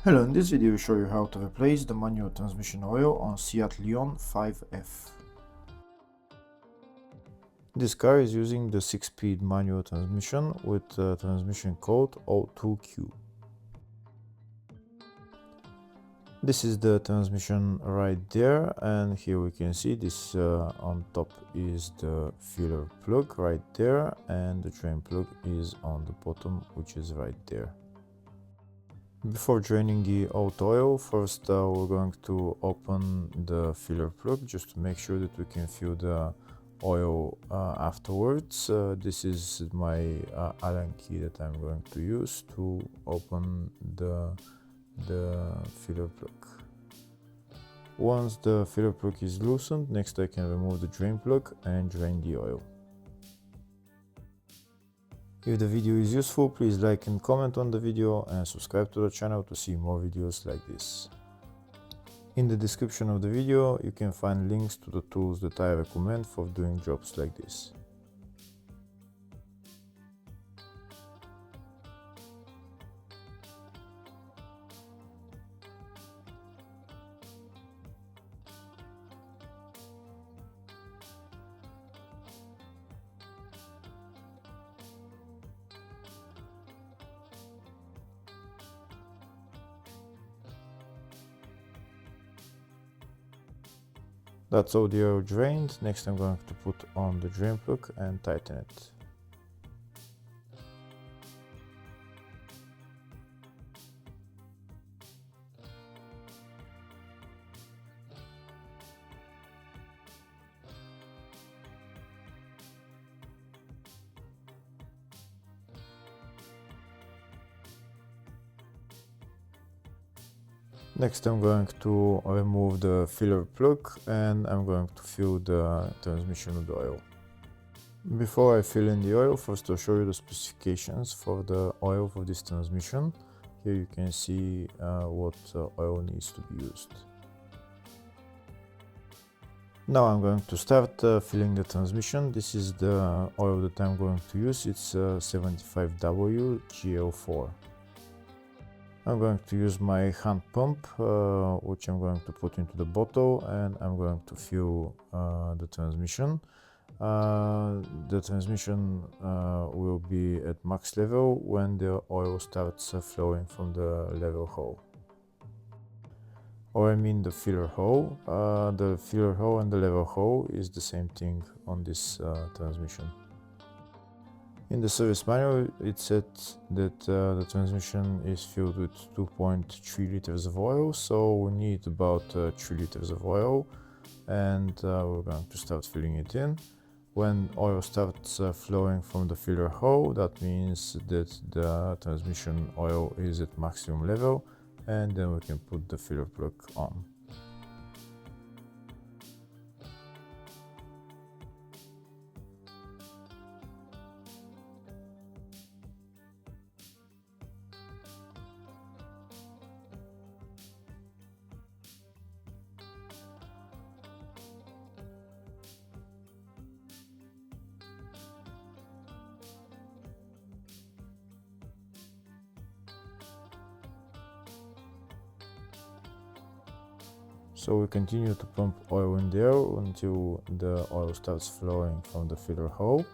Hello, in this video we show you how to replace the manual transmission oil on Seat Leon 5F. This car is using the 6-speed manual transmission with transmission code 02Q. This is the transmission right there, and here we can see this on top is the filler plug right there, and the drain plug is on the bottom, which is right there. Before draining the out oil, first we're going to open the filler plug just to make sure that we can fill the oil afterwards. This is my Allen key that I'm going to use to open the filler plug. Once the filler plug is loosened, next I can remove the drain plug and drain the oil. If the video is useful, please like and comment on the video and subscribe to the channel to see more videos like this. In the description of the video, you can find links to the tools that I recommend for doing jobs like this. That's all the oil drained. Next I'm going to put on the drain plug and tighten it. Next I'm going to remove the filler plug and I'm going to fill the transmission with oil. Before I fill in the oil, first I'll show you the specifications for the oil for this transmission. Here you can see what oil needs to be used. Now I'm going to start filling the transmission. This is the oil that I'm going to use. It's 75W GL4. I'm going to use my hand pump, which I'm going to put into the bottle, and I'm going to fill the transmission. The transmission will be at max level when the oil starts flowing from the level hole. Or I mean the filler hole. The filler hole and the level hole is the same thing on this transmission. In the service manual, it said that the transmission is filled with 2.3 liters of oil, so we need about 3 liters of oil, and we're going to start filling it in. When oil starts flowing from the filler hole, that means that the transmission oil is at maximum level, and then we can put the filler plug on. So we continue to pump oil in there until the oil starts flowing from the filler hole.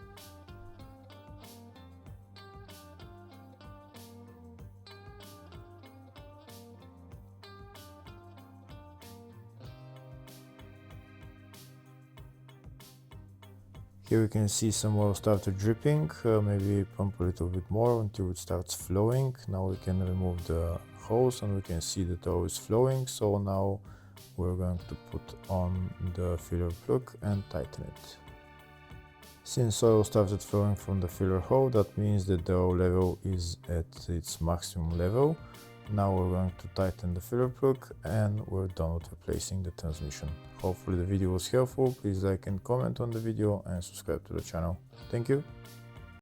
Here we can see some oil started dripping. Maybe pump a little bit more until it starts flowing. Now we can remove the hose and we can see that oil is flowing. So now we're going to put on the filler plug and tighten it. Since oil started flowing from the filler hole, that means that the oil level is at its maximum level. Now we're going to tighten the filler plug and we're done with replacing the transmission. Hopefully the video was helpful. Please like and comment on the video and subscribe to the channel. Thank you.